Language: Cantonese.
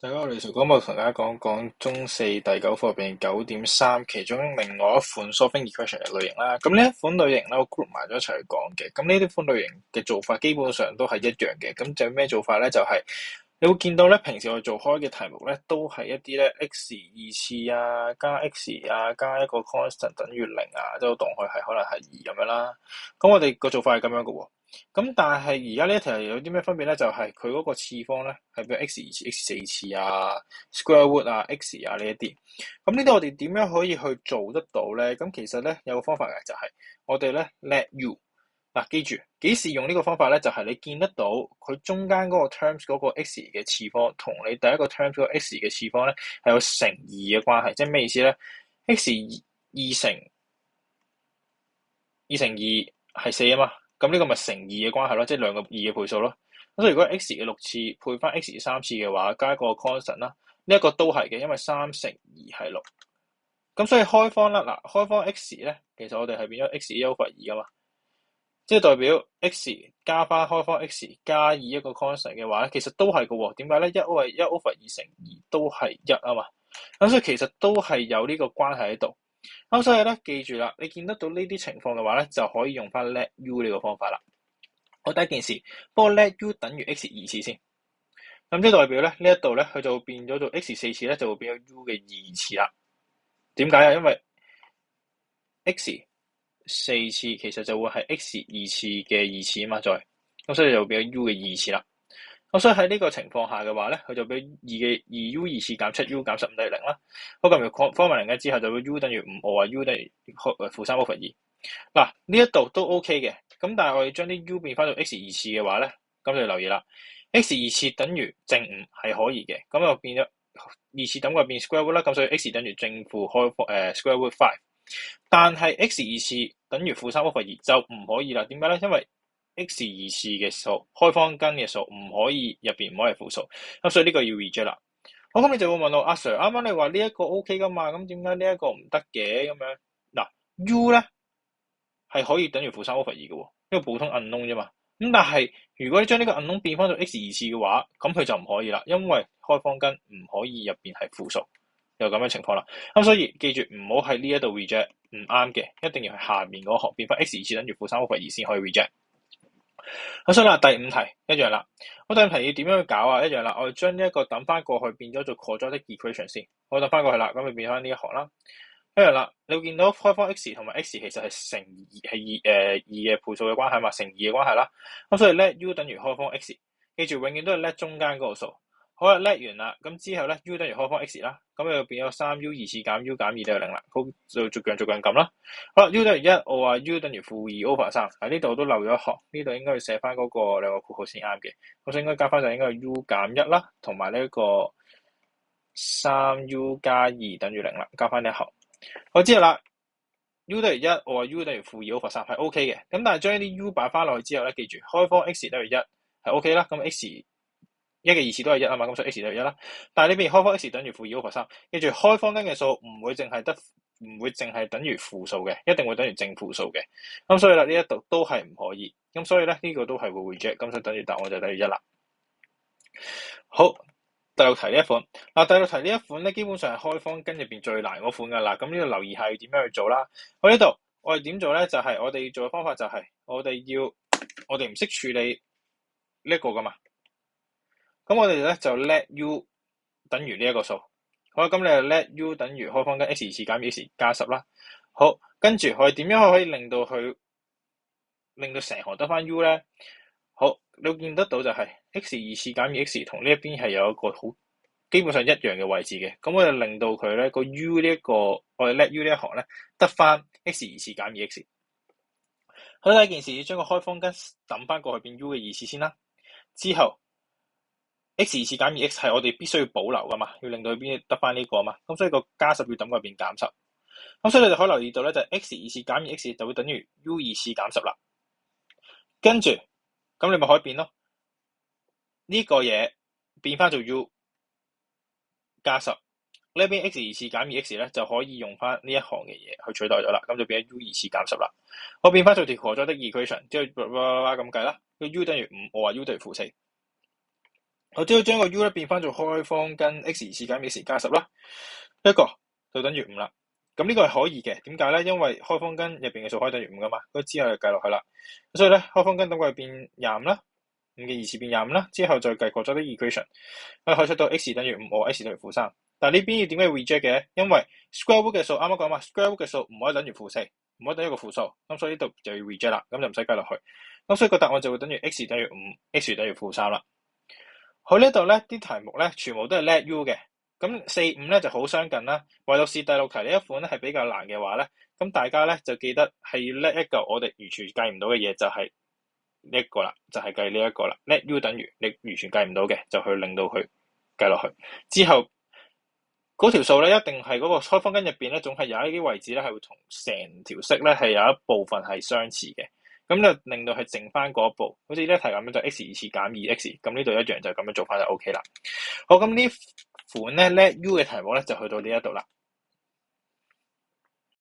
大家好，我哋同大家講講中四第9課入邊9.3其中另外一款 solving equation 嘅類型啦。咁呢一款類型咧，我 group 埋咗一齊去講嘅。咁呢啲款類型嘅做法基本上都係一樣嘅。咁就咩做法咧？就係你會見到咧，平時我哋做開嘅題目咧，都係一啲咧 x 二次啊，加 x 啊，加一個 constant 等於0啊，即係當佢係可能係2咁樣啦。咁我哋個做法係咁樣嘅喎。咁但係而家呢一題有啲咩分別咧？就係佢嗰個次方咧係比如 x 2次、x 4次啊、square root 啊、x 啊呢一啲。咁呢啲我哋點樣可以去做得到咧？咁其實咧有個方法嘅，就係我哋咧 let u 嗱，記住幾時用呢個方法咧？就係你見得到佢中間嗰個 terms 嗰個 x 嘅次方同你第一個 terms 嗰個 x 嘅次方咧係有乘2嘅關係，即係咩意思咧？x 2乘2係4啊嘛。咁呢個咪乘2嘅關係咯，即係兩個2嘅倍數咯。咁所以如果 x 嘅6次配翻 x 3次嘅話，加一個 constant 啦，呢一個都係嘅，因為3乘2係6。咁所以開方啦，嗱，開方 x 咧，其實我哋係變咗 x 1/2噶嘛，即係代表 x 加翻開方 x 加以一個 constant 嘅話咧，其實都係嘅喎。點解咧？1/2乘2都係1啊嘛。咁所以其實都係有呢個關係喺度。咁所以咧，記住啦，你見得到呢啲情況嘅話咧，就可以用翻 let u 呢個方法啦。好，第一件事，不過 let u 等於 x 2次先，咁即係代表咧呢一度咧，佢就會變咗做 x 4次咧，就會變咗 u 嘅2次啦。點解啊？因為 x 4次其實就會係 x 2次嘅2次啊嘛，再咁所以就會變咗 u 嘅2次啦。咁所以喺呢個情況下嘅話咧，佢就俾2u 2次減7u 減15等於0啦。好，咁如果方為0嘅之後，就會 u 等於5，我話 u 等於負3/2。嗱，呢一度都 OK 嘅，咁但係我哋將啲 u 變翻到 x 2次嘅話咧，咁就留意啦。x 2次等於正5係可以嘅，咁就變咗2次等於變 square root 啦，咁所以 x 等於正負square root 5。但係 x 2次等於負3/2就唔可以啦。點解咧？因為 x 2次嘅數開方根嘅數唔可以入邊唔可以係負數，咁所以呢個要 reject 啦。好，咁你就會問我阿 Sir，啱啱你話呢一個 OK 噶嘛？咁點解呢一個唔得嘅咁樣？嗱，u 咧係可以等於負3/2嘅喎，因為普通 unknown 啫嘛。咁但係如果你將呢個 unknown 變翻做 x 2次嘅話，咁佢就唔可以啦，因為開方根唔可以入邊係負數，有咁嘅情況啦。咁所以記住唔好喺呢一度 reject，唔啱嘅，一定要係下面嗰行變翻 x 2次等於負3/2先可以 reject。好，所以啦，第5題一樣啦。我第5題要點樣去搞啊？一樣啦，我哋將呢一個等翻過去變咗做 quadratic equation 先。我等翻過去啦，咁就變翻呢一行啦。一樣啦，你會見到開方 x 同埋 x 其實係乘2嘅倍數嘅關係嘛，乘2嘅關係啦。咁所以 let u 等於開方 x， 記住永遠都係 let 中間嗰個數。好啦，let 完啦，咁之後咧 u 等於開方 x 啦，咁就變咗 3u 2次減 u 減2等於0啦。好，就逐樣撳啦。好啦 ，u 等於1，我話 u 等於負2/3。喺呢度都漏咗一行，呢度應該要寫翻嗰個兩個括號先啱嘅。咁所以應該加翻就應該係 u 減1啦，同埋呢個 3u 加2等於0啦，加翻呢一行。我知道啦 ，u 等於1，我話 u 等於負2/3係 OK 嘅。咁但係將呢啲 u 擺翻落去之後咧，記住開方 x 等於1係 OK 啦。咁 x 1嘅2次都係1啊嘛，咁所以 x 等於1啦。但係呢邊開方 x 等於負2/3，記住開方根嘅數唔會淨係等於負數嘅，一定會等於正負數嘅。咁所以啦，呢一度都係唔可以。咁所以咧呢個都係會 reject，咁所以等於答案就等於1啦。好。第6題呢一款，嗱，第6題呢一款咧，基本上係開方根入邊最難嗰款噶啦。咁呢度留意下要點樣去做啦。我呢度我哋點做咧？就係我哋做嘅方法就係我哋唔識處理呢一個噶嘛。咁我哋咧就 let u 等於呢一個數。好啦，咁你就 let u 等於開方根 x 2次減 x 加10啦。好，跟住我哋點樣可以令到成行得翻 u 咧？好，你會見得到就係 x 2次減 x 同呢一邊係有一個好基本上一樣嘅位置嘅，咁我就令到佢咧個 u 呢一個我哋 let u 呢一行咧得翻 x 2次減 x。好，第一件事要將個開方根抌翻過去變 u 嘅2次先啦，之後 x 2次減 x 係我哋必須要保留噶嘛，要令到佢邊得翻呢個嘛，咁所以個加10要抌過去變減10。咁所以你哋可以留意到咧，就係 x 2次減 x 就會等於 u 2次減10啦。跟住咁你咪可以變咯，呢個嘢變翻做 u 加10，呢邊 x 2次減 x 咧就可以用翻呢一行嘅嘢去取代咗啦，咁就變咗 u 2次減10啦。我變翻做條 quadratic equation，之後咁計啦，個 u 等於5，我話 u 等於負4。我只要將個 U 咧變翻做開方根 x 次減 x 加10啦，一個就等於5啦。咁呢個係可以嘅，點解咧？因為開方根入邊嘅數可以等於5噶嘛，咁之後就計落去啦。所以咧，開方根等佢變25啦，5嘅2次變25啦，之後再計過咗啲 equation，可以出到 x 等於5或 x 等於-3。但係呢邊要點解 reject 嘅？因為 square root 嘅數啱啱講嘛，square root 嘅數唔可以等於-4，唔可以等於一個負數，咁所以呢度就要 reject 啦，咁就唔使計落去。咁所以個答案就會等於 x 等於5，x 等於-3啦。好，呢度咧啲題目咧全部都係 let u 嘅，咁4、5咧就好相近啦。唯獨是第6題呢一款咧係比較難嘅話咧，咁大家咧就記得係要 let 一個我哋完全計唔到嘅嘢，就係呢一個啦，就係計呢一個啦。let u 等於你完全計唔到嘅，就去令到佢計落去之後，嗰條數咧一定係嗰個開方根入邊咧，總係有一啲位置咧係會同成條式咧係有一部分係相似嘅。咁就令到係剩翻嗰一步，好似呢一題咁樣就 x 2次減 2x， 咁呢度一樣就咁樣做翻就 OK 啦。好，咁呢款咧 let u 嘅題目咧就去到呢一度啦。